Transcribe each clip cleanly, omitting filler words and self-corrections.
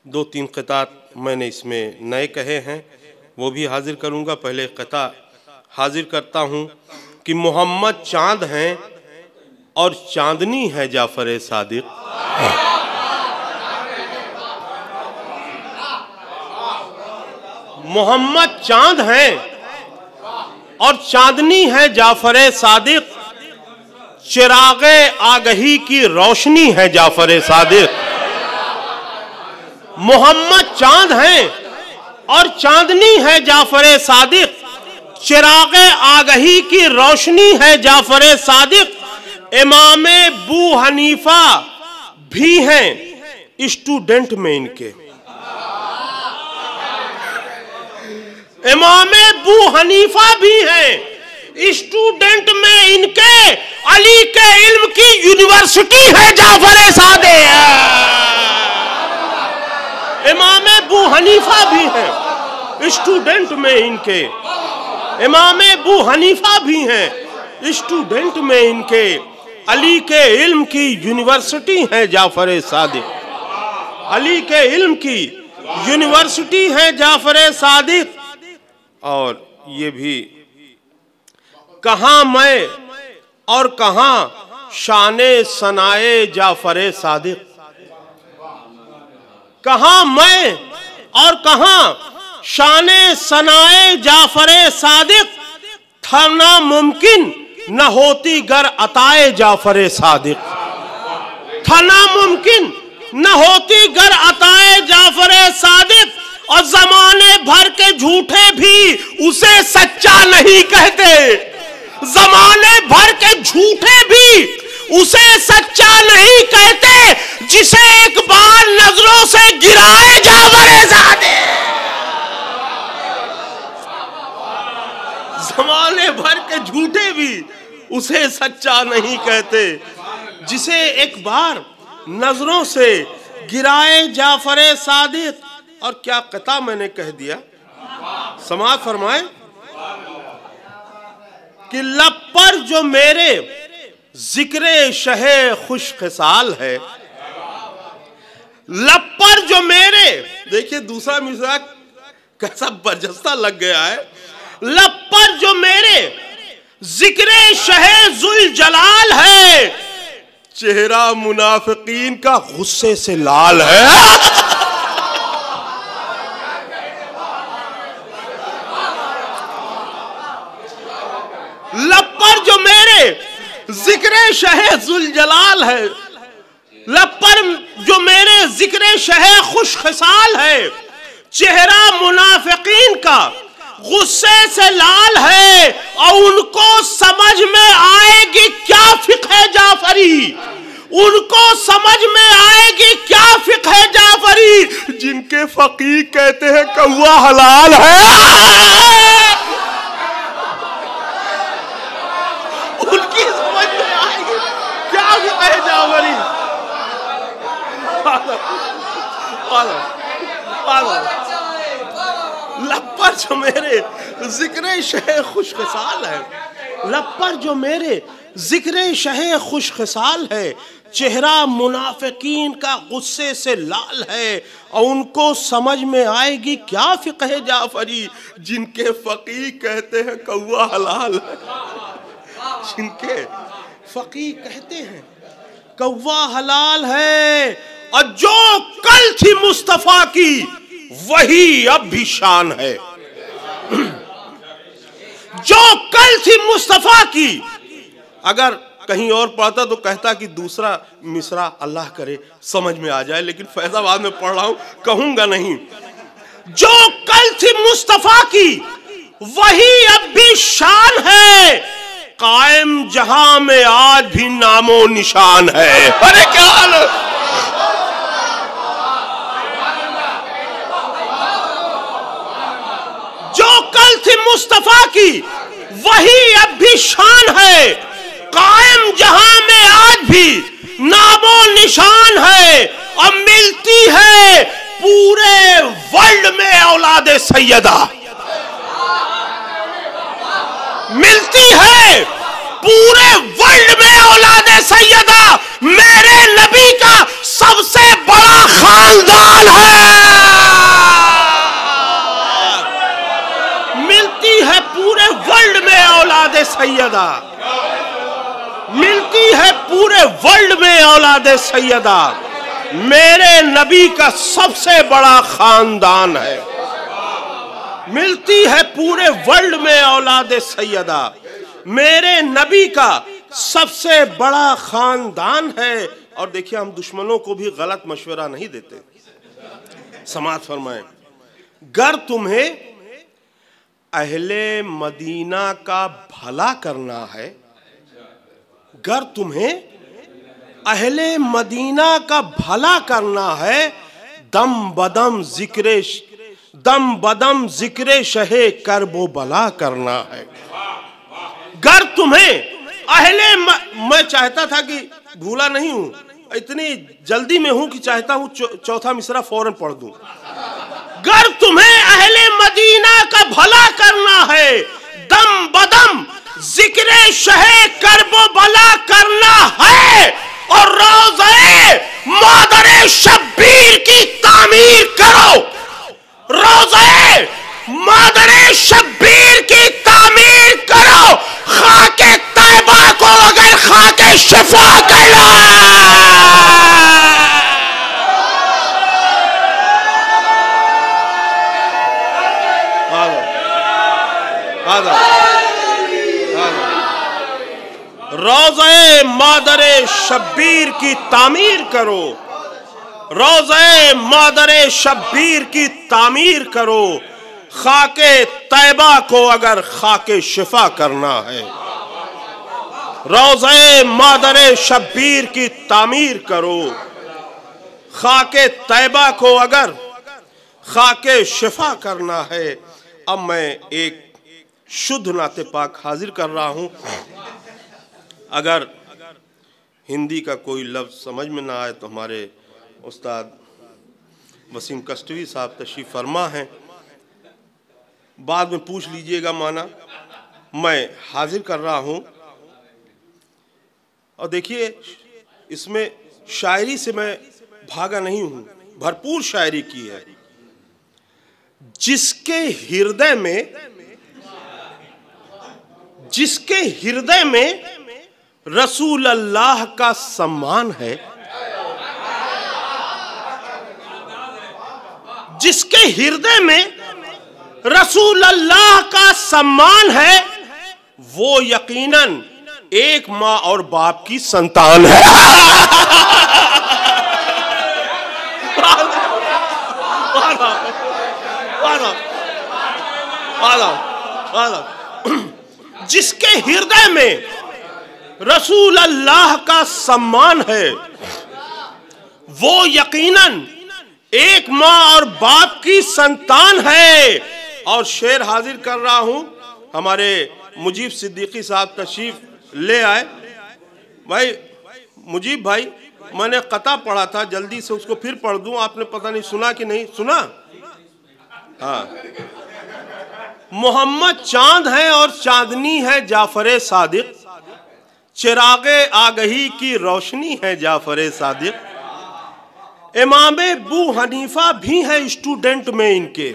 2-3 क़ितात मैंने इसमें नए कहे हैं, वो भी हाजिर करूँगा। पहले क़िता हाजिर करता हूँ कि मोहम्मद चाँद हैं और चांदनी है जाफ़र सादिक। मोहम्मद चाँद हैं और चांदनी है जाफ़र सादिक, चिरागे आगही की रोशनी है जाफ़र सादिक। मोहम्मद चाँद हैं और चांदनी है जाफ़र सादिक, चिरागे आगही की रोशनी है जाफ़र सादिक। इमाम अबू हनीफा भी हैं स्टूडेंट में इनके। इमाम अबू हनीफा भी हैं स्टूडेंट में इनके। अली के इल्म की यूनिवर्सिटी है जाफ़र सादिक। इमाम अबू हनीफा भी हैं स्टूडेंट में इनके। इमाम अबू हनीफा भी हैं स्टूडेंट में इनके। अली के इल्म की यूनिवर्सिटी है जाफ़र सादिक। अली के इल्म की यूनिवर्सिटी है जाफ़र सादिक। और ये भी कहाँ मैं और कहाँ शाने सनाए जाफ़र सादिक। कहाँ मैं और कहाँ शाने सनाए जाफ़र सादिक, था ना मुमकिन न होती गर अताए जाफ़र सादिक। था ना मुमकिन न होती गर अताए जाफ़र सादिक। और जमाने भर के झूठे भी उसे सच्चा नहीं कहते। जमाने भर के झूठे भी उसे सच्चा नहीं कहते। जिसे एक बार नजरों से गिराए जाफ़र सादिक। जमाने भर के झूठे भी उसे सच्चा नहीं कहते। जिसे एक बार नजरों से गिराए जाफ़र सादिक। और क्या क़िता मैंने कह दिया, समाअत फरमाए कि लब पर जो मेरे जिक्रे शहे खुश खसाल है। लब पर जो मेरे, देखिए दूसरा मिसरा कैसा बरजस्ता लग गया है। लब पर जो मेरे जिक्रे शहे जुल जलाल है, चेहरा मुनाफिकीन का गुस्से से लाल है। लब पर जो मेरे जिक्रे शहे जुल जलाल है, लब पर जो मेरे जिक्रे शहे खुश खसाल है, चेहरा मुनाफिकीन का गुस्से से लाल है। और उनको समझ में आएगी क्या फिक़्ह जाफ़री। उनको समझ में आएगी क्या फिक़्ह जाफ़री। जिनके फकीह कहते हैं कौवा हलाल है। उनकी समझ में आएगी क्या फिक़्ह जाफ़री। लब पर जो मेरे जिक्रे शहे खुश खसाल है, लब पर जो मेरे जिक्रे शहे खुश खसाल है, चेहरा मुनाफिकीन का गुस्से से लाल है। और उनको समझ में आएगी क्या फिक़्ह जाफ़री। जिनके फकीह कहते हैं कौवा हलाल है। जिनके फकीह कहते हैं कौवा हलाल है। और जो कल थी मुस्तफा की वही अब भी शान है। जो कल थी मुस्तफा की, अगर कहीं और पढ़ता तो कहता कि दूसरा मिसरा अल्लाह करे समझ में आ जाए, लेकिन फैजाबाद में पढ़ रहा हूं, कहूंगा नहीं। जो कल थी मुस्तफा की वही अब भी शान है, कायम जहां में आज भी नामो निशान है। अरे क्या हाल है? जो कल थी मुस्तफा की वही अब भी शान है, कायम जहां में आज भी नामो निशान है। और मिलती है पूरे वर्ल्ड में औलादे सैयदा। मिलती है पूरे वर्ल्ड में औलादे सैयदा। मेरे नबी का सबसे बड़ा खानदान है। सैयदा, मिलती है पूरे वर्ल्ड में औलादे सैयदा, मेरे नबी का सबसे बड़ा खानदान है। मिलती है पूरे वर्ल्ड में औलादे सैयदा, मेरे नबी का सबसे बड़ा खानदान है। और देखिए, हम दुश्मनों को भी गलत मशवरा नहीं देते। समाज फरमाए, गर तुम्हें अहले मदीना का भला करना है, गर तुम्हें अहले मदीना का भला करना है, दम बदम जिक्रे शहे करबो बला करना है। गर तुम्हें अहले मैं चाहता था कि भूला नहीं हूं, इतनी जल्दी में हूं कि चाहता हूं चौथा मिसरा फौरन पढ़ दूं। गर तुम्हें अहले मदीना का भला करना है, दम बदम जिक्रे शहे करबो बला करना है, और रोज़े मादरे शब्बीर की तामीर करो, रोज़े मादरे शब्बीर की तामीर करो, खाके तैबा को अगर खाके शिफा कहला। रोज़े मादरे शब्बीर की तामीर करो, रोज़े मादरे शब्बीर की तामीर करो, खाके तैबा को अगर खाके शिफा करना है। रोज़े मादरे शब्बीर की तामीर करो, खाके तैबा को अगर खाके शिफा करना है। अब मैं एक शुद्ध नाते पाक हाजिर कर रहा हूं। अगर हिंदी का कोई लफ्ज़ समझ में ना आए तो हमारे उस्ताद वसीम कस्टवी साहब तशरीफ़ फरमा हैं, बाद में पूछ लीजिएगा माना। मैं हाजिर कर रहा हूं। और देखिए, इसमें शायरी से मैं भागा नहीं हूं, भरपूर शायरी की है। जिसके हृदय में रसूल अल्लाह का सम्मान है, जिसके हृदय में रसूल अल्लाह का सम्मान है, वो यकीनन एक माँ और बाप की संतान है। जिसके हृदय में रसूल अल्लाह का सम्मान है, वो यकीनन एक माँ और बाप की संतान है। और शेर हाजिर कर रहा हूं, हमारे मुजीब सिद्दीकी साहब तशरीफ ले आए। भाई मुजीब भाई, मैंने कता पढ़ा था, जल्दी से उसको फिर पढ़ दूं। आपने पता नहीं सुना कि नहीं सुना? हाँ, मोहम्मद चांद है और चांदनी है जाफरे सादिक, चिरागे आगही की रोशनी है जाफरे सादिक। इमामे बू हनीफा भी है स्टूडेंट में इनके,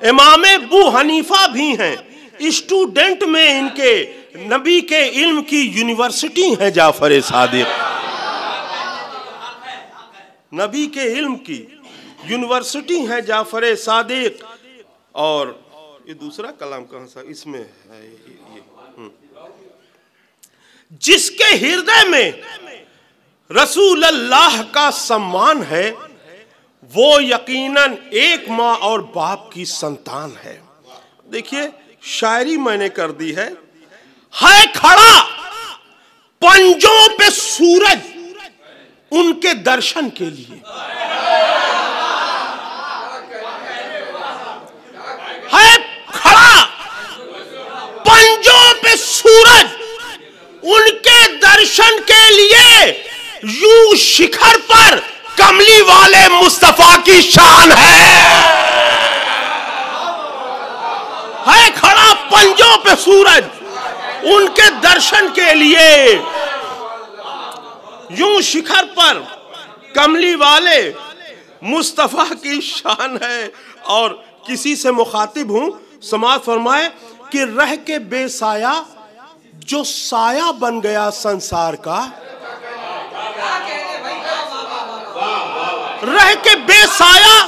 इमामे बू हनीफा भी हैं स्टूडेंट में इनके, नबी के इल्म की यूनिवर्सिटी है जाफरे सादिक, नबी के इल्म की यूनिवर्सिटी है जाफरे सादिक। और ये दूसरा कलाम कहां सा इसमें है, ये जिसके हृदय में रसूल अल्लाह का सम्मान है, वो यकीनन एक माँ और बाप की संतान है। देखिए, शायरी मैंने कर दी है खड़ा पंजों पे सूरज उनके दर्शन के लिए, है खड़ा पंजों पे सूरज उनके दर्शन के लिए, यूं शिखर पर कमली वाले मुस्तफा की शान है खड़ा पंजों पे सूरज उनके दर्शन के लिए, यूं शिखर पर कमली वाले मुस्तफा की शान है। और किसी से मुखातिब हूं, समाज फरमाए, कि रह के बेसाया जो साया बन गया संसार का, रह के बेसाया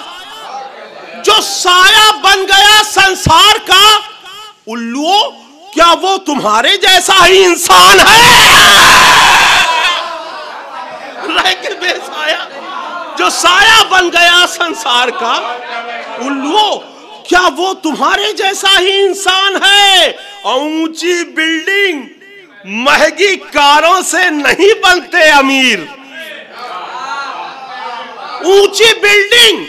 जो साया बन गया संसार का, उल्लुओं क्या वो तुम्हारे जैसा ही इंसान है? रह के बेसाया जो साया बन गया संसार का, उल्लुओं क्या वो तुम्हारे जैसा ही इंसान है? ऊंची बिल्डिंग महंगी कारों से नहीं बनते अमीर, ऊंची बिल्डिंग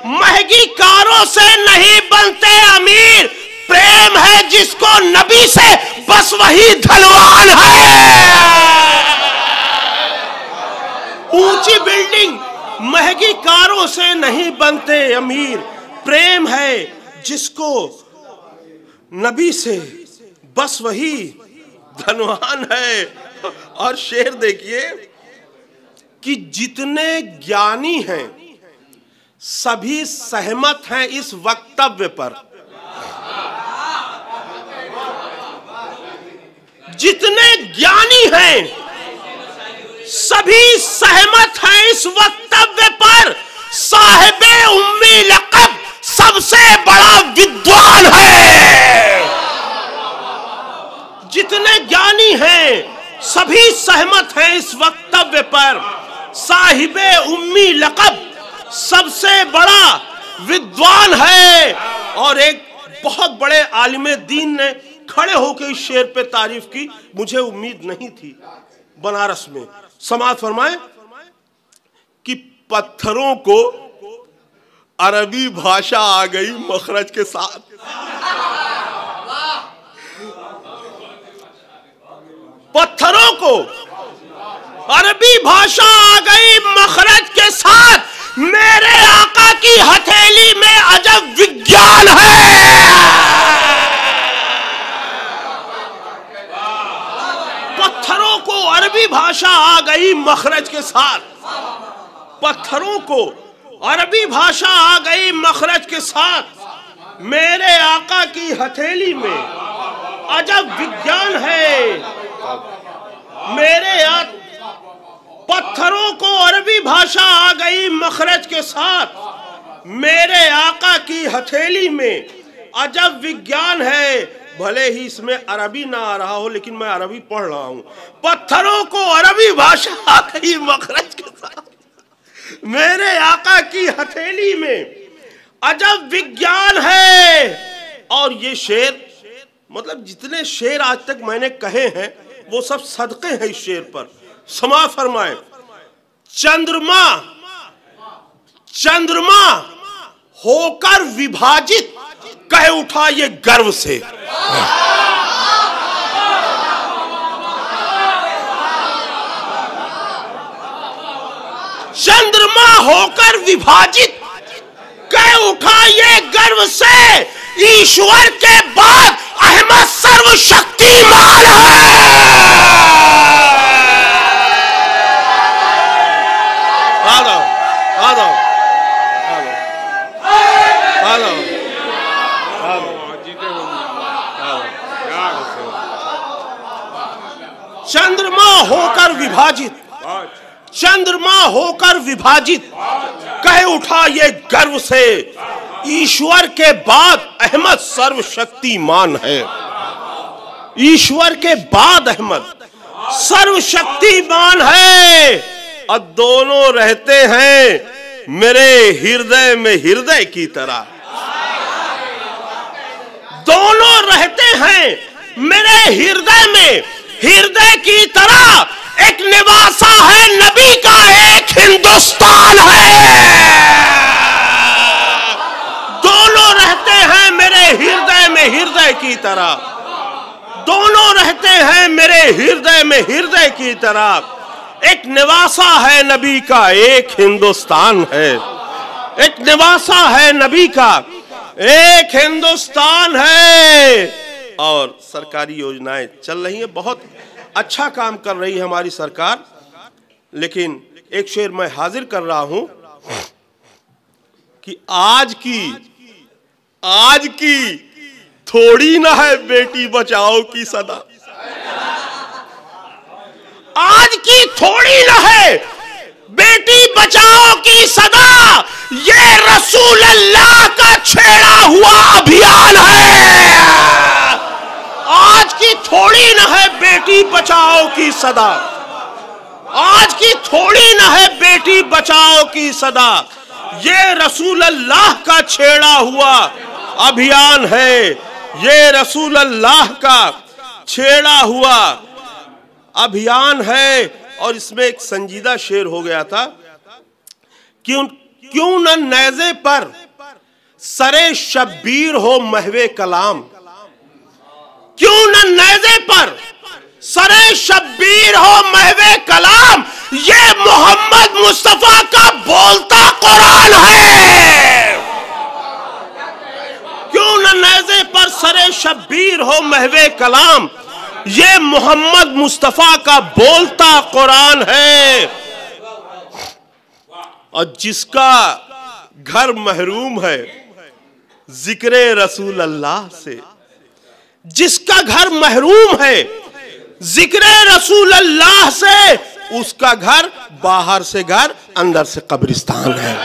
महंगी कारों से नहीं बनते अमीर, प्रेम है जिसको नबी से बस वही धनवान है। ऊंची बिल्डिंग महंगी कारों से नहीं बनते अमीर, प्रेम है जिसको नबी से बस वही धनवान है। और शेर देखिए कि जितने ज्ञानी हैं सभी सहमत हैं इस वक्तव्य पर, जितने ज्ञानी हैं सभी सहमत हैं इस वक्तव्य पर, साहिबे उम्मी लक़ब सबसे बड़ा विद्वान है। जितने ज्ञानी हैं सभी सहमत हैं इस वक्तव्य पर, साहिबे उम्मी लक़ब सबसे बड़ा विद्वान है। और एक बहुत बड़े आलिम दीन ने खड़े होकर इस शेर पे तारीफ की, मुझे उम्मीद नहीं थी। बनारस में समाअत फरमाए कि पत्थरों को अरबी भाषा आ गई मखरज के साथ, पत्थरों को अरबी भाषा आ गई मखरज के साथ, मेरे आका की हथेली में अजब विज्ञान है। पत्थरों को अरबी भाषा आ गई मखरज के साथ, पत्थरों को अरबी भाषा आ गई मखरज के साथ, मेरे आका की हथेली में अजब विज्ञान है। मेरे पत्थरों को अरबी भाषा आ गई मखरज के साथ, मेरे आका की हथेली में अजब विज्ञान है। भले ही इसमें अरबी ना आ रहा हो लेकिन मैं अरबी पढ़ रहा हूं। पत्थरों को अरबी भाषा आ गई मखरज के साथ, मेरे आका की हथेली में अजब विज्ञान है। और ये शेर मतलब जितने शेर आज तक मैंने कहे हैं वो सब सदके हैं इस शेर पर। समाअत फरमाए, चंद्रमा चंद्रमा होकर विभाजित कह उठा ये गर्व से, चंद्रमा होकर विभाजित कह उठा ये गर्व से, ईश्वर के बाद अहमद सर्वशक्तिमान है। चंद्रमा होकर विभाजित, चंद्रमा होकर विभाजित कह उठा ये गर्व से, ईश्वर के बाद अहमद सर्वशक्तिमान है। ईश्वर के बाद अहमद सर्वशक्तिमान है। और दोनों रहते हैं मेरे हृदय में हृदय की तरह, दोनों रहते हैं मेरे हृदय में हृदय की तरह। एक निवासा है नबी का, एक हिंदुस्तान है। दोनों रहते हैं मेरे हृदय में हृदय की तरह, दोनों रहते हैं मेरे हृदय में हृदय की तरह। एक निवासा है नबी का, एक हिंदुस्तान है। एक निवासा है नबी का, एक हिंदुस्तान है। और सरकारी योजनाएं चल रही हैं, बहुत अच्छा काम कर रही है हमारी सरकार। लेकिन एक शेर मैं हाजिर कर रहा हूं कि आज की थोड़ी ना है बेटी बचाओ की सदा, आज की थोड़ी ना है बेटी बचाओ की सदा, ये रसूल अल्लाह का छेड़ा हुआ अभियान है। आज की थोड़ी ना है बेटी बचाओ की सदा, आज की थोड़ी ना है बेटी बचाओ की सदा, ये रसूल अल्लाह का छेड़ा हुआ अभियान है, ये रसूल अल्लाह का छेड़ा हुआ अभियान है। और इसमें एक संजीदा शेर हो गया था, क्यों न नेज़े पर सरे शब्बीर हो महवे कलाम, क्यों न नेज़े पर सरे शब्बीर हो महवे कलाम, ये मोहम्मद मुस्तफा का बोलता कुरान है। क्यों न नेज़े पर सरे शब्बीर हो महवे कलाम, ये मोहम्मद मुस्तफा का बोलता कुरान है। और जिसका घर महरूम है जिक्रे रसूल अल्लाह से, जिसका घर महरूम है जिक्रे रसूल अल्लाह से, उसका घर बाहर से घर अंदर से कब्रिस्तान है।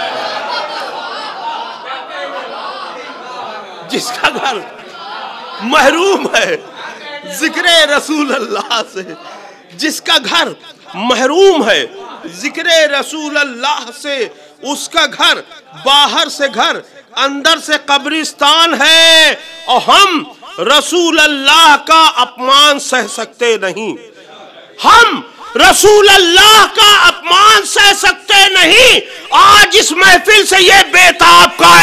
जिसका घर महरूम है जिक्रे रसूल अल्लाह से, जिसका घर महरूम है जिक्रे रसूल अल्लाह से, उसका घर बाहर से घर अंदर से कब्रिस्तान है। और हम रसूल अल्लाह का अपमान सह सकते नहीं, हम रसूल अल्लाह का अपमान सह सकते नहीं। आज इस महफिल से ये बेताब का